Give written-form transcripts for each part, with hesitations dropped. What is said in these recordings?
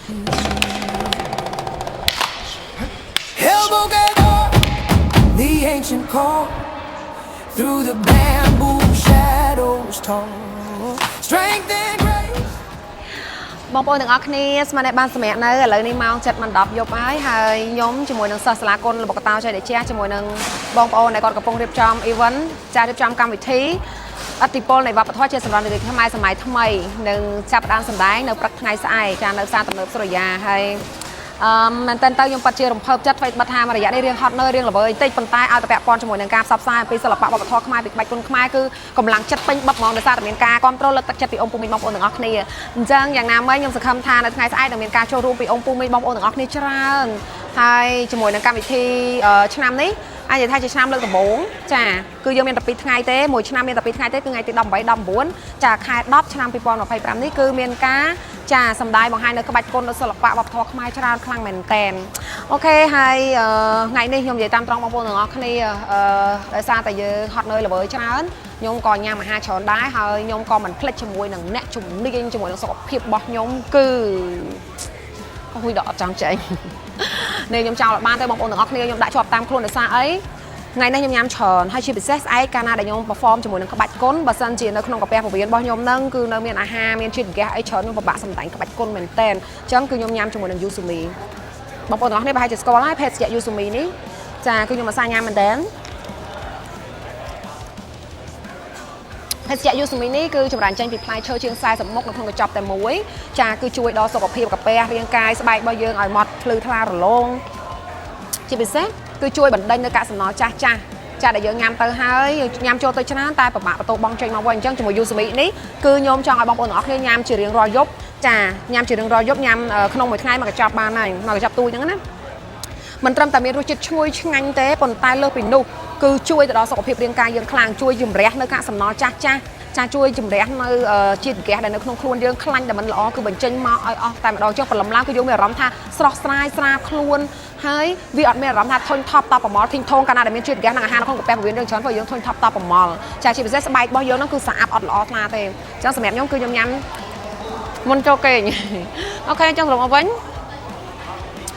The ancient call through the bamboo shadows tall strength and grace បងប្អូនទាំងអស់គ្នាស្មានតែបានសម្រាប់នៅឥឡូវនេះម៉ោង 7:10 យប់ហើយខ្ញុំជាមួយនឹងសិស្សសាលាគុណរបស់កតោចៃដេជាជាមួយនឹងបងប្អូនដែលគាត់កំពុងរៀបចំ event ចារៀបចំកម្មវិធីអតិពលនៃវប្បធម៌ជាសម្រាប់និយាយខ្មែរសម័យថ្មីនឹងចាប់ផ្ដើមសម្ដែងនៅព្រឹកថ្ងៃស្អែកចានៅផ្សារទំនើបសុរិយាហើយមែនតើខ្ញុំពិតជារំភើបចិត្តធ្វើបាត់ថាមួយរយៈនេះរៀងហត់នៅរៀងល្វើយតិចប៉ុន្តែឲ្យតែពាក់ព័ន្ធជាមួយនឹងការផ្សព្វផ្សាយអំពីសិល្បៈវប្បធម៌ខ្មែរពីក្បាច់គុនខ្មែរគឺកម្លាំងចិត្តពេញបឹបហ្មងដោយសារតែមានការគ្រប់គ្រងលើកទឹកចិត្តពីអង្គពូមីបងប្អូនទាំងអស់គ្នាអញ្ចឹងយ៉ាងណាមិញខ្ញុំសង្ឃឹមថានៅថ្ងៃស្អែកនឹងមានការចូលរួមពីអង្គពូមីបងប្អូនទាំងអស់គ្នាច្រើនហើយជាមួយនឹងកម្មវិធីឆ្នាំនេះអាចនិយាយថាជាឆ្នាំលើកដំបូងចាគឺយើងមានតែ2ថ្ងៃទេមួយឆ្នាំមានតែ2ថ្ងៃទេគឺថ្ងៃទី18 19ចាខែ10ឆ្នាំ2025នេះគឺមានការចាសម្ដែងបង្ហាញនៅក្បាច់គុននៅសិល្បៈវប្បធម៌ខ្មែរច្រើនខ្លាំងមែនតែនអូខេហើយថ្ងៃនេះខ្ញុំនិយាយតាមត្រង់បងប្អូនទាំងអស់គ្នាដោយសារតែយើងហត់នឿយល្វើយច្រើនខ្ញុំក៏ញ៉ាំអាហារច្រើនដែរហើយខ្ញុំក៏មិនភ្លេចជាមួយនឹងអ្នកជំនាញជាមួយនឹងសុខភាពរបស់ខ្ញុំគឺហួយដល់អត់ចង់ចេញនេះខ្ញុំចង់ឲ្យបានទៅបងប្អូនទាំងអស់គ្នាខ្ញុំដាក់ជាប់តាមខ្លួនដោយសារអីថ្ងៃនេះខ្ញុំញ៉ាំច្រើនហើយជាពិសេសស្អែកកាលណាដែលខ្ញុំ perform ជាមួយនឹងក្បាច់គុនបើសិនជានៅក្នុងកាពះពវៀនរបស់ខ្ញុំហ្នឹងគឺនៅមានអាហារមានជាតិហ្គាសអីច្រើនខ្ញុំពិបាកសម្ដែងក្បាច់គុនមែនតែនអញ្ចឹងគឺខ្ញុំញ៉ាំជាមួយនឹងយូស៊ូមីបងប្អូនទាំងអស់គ្នាប្រហែលជាស្គាល់ហើយភេសជ្ជៈយូស៊ូមីនេះចាគឺខ្ញុំអាសាញ៉ាំមែនតែនភេសជ្ជៈយូស៊ូមីនេះគឺចម្រាញ់ចេញពីផ្លែឈើជាង40មុខនៅក្នុងកញ្ចប់តែមួយចាគឺជួយដល់សុខភាពកាពះរាងកាយស្បែករបស់យើងឲ្យម៉ត់ភ្លឺថ្លារលោងជាពិសេសគឺជួយបណ្ដេញនៅកាកសំណល់ចាស់ចាដែលយើងញ៉ាំទៅហើយញ៉ាំចូលទៅច្រើនតែពិបាកបន្ទោបង់ចេញមកវិញអញ្ចឹងជាមួយយូស៊ូមីនេះគឺខ្ញុំចង់ឲ្យបងប្អូនទាំងអស់គ្នាញ៉ាំជារៀងរាល់យប់ចាញ៉ាំជារៀងរាល់យប់ញ៉ាំក្នុងមួយថ្ងៃមួយកញ្ចប់បានហើយមួយកញ្ចប់ទូចហ្នឹងណាមិនត្រឹមតែមានរសជាតិឈ្ងុយឆ្ងាញ់ទេប៉ុន្តែលើសពីនោះគឺជួយទៅដល់សុខភាពរាងកាយយើងខ្លាំងជួយជំរះនៅកាកសំណល់ចាស់ចាជួយជំរះនៅជាតិហ្គាសដែលនៅក្នុងខ្លួនយើងខ្លាញ់ដែលមិនល្អគឺបញ្ចេញមកឲ្យអស់តែម្ដងចុះព្រលឹមឡើងគឺយើងមានអារម្មណ៍ថាស្រស់ស្រាយស្រាលខ្លួនហើយវាអត់មានអារម្មណ៍ថាធុញថប់តបប្រមល់ធីងថងកាលណាដែលមានជាតិហ្គាសក្នុងអាហារក្នុងកាពះពវៀនយើងច្រើនព្រោះយើងធុញថប់តបប្រមល់ចាជាពិសេសស្បែករបស់យើងហ្នឹងគឺស្អាតអត់ល្អថ្លាទេអញ្ចឹងសម្រាប់ខ្ញុំគឺខ្ញុំញ៉ាំមុនចូលគេងអូខេអញ្ចឹងសរុបមកវិញ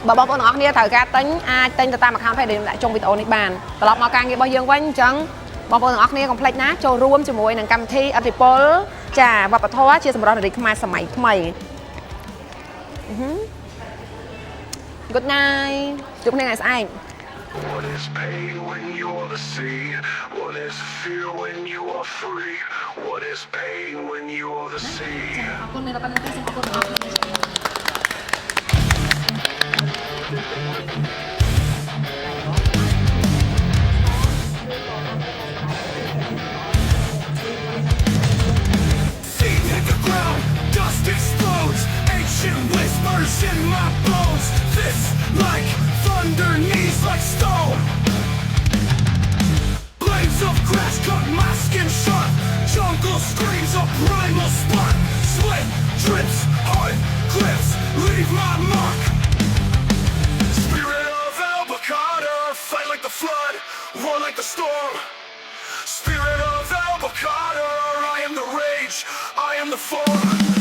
បើបងប្អូនទាំងអស់គ្នាត្រូវការទិញអាចទិញទៅតាម account page ដែលខ្ញុំដាក់ចុងវីដេអូនេះបានត្រឡប់មកការងាររបស់យើងវិញអញ្ចឹងបងប្អូនទាំងអស់គ្នាកុំភ្លេចណាចូលរួមជាមួយនឹងកម្មវិធីឥទ្ធិពលចាវប្បធម៌ជាសម្រស់នារីខ្មែរសម័យថ្មី Good night ជួបគ្នាថ្ងៃស្អែក What is pain when you're the sea? What is fear when you are free? What is pain when you're the sea? អរគុណអ្នកបានទៅសូមអរគុណបងប្អូន Feet hit the ground, dust explodes. Ancient whispers in my bones. This like thunder, knees like stone. Blades of grass cut my skin sharp. Jungle screams a primal spark. Sweat drips, heart grips, leave my mark. Spirit of Albacata, fight like the flood, roar like the storm. Spirit of Albacata, I am the rage, I am the form.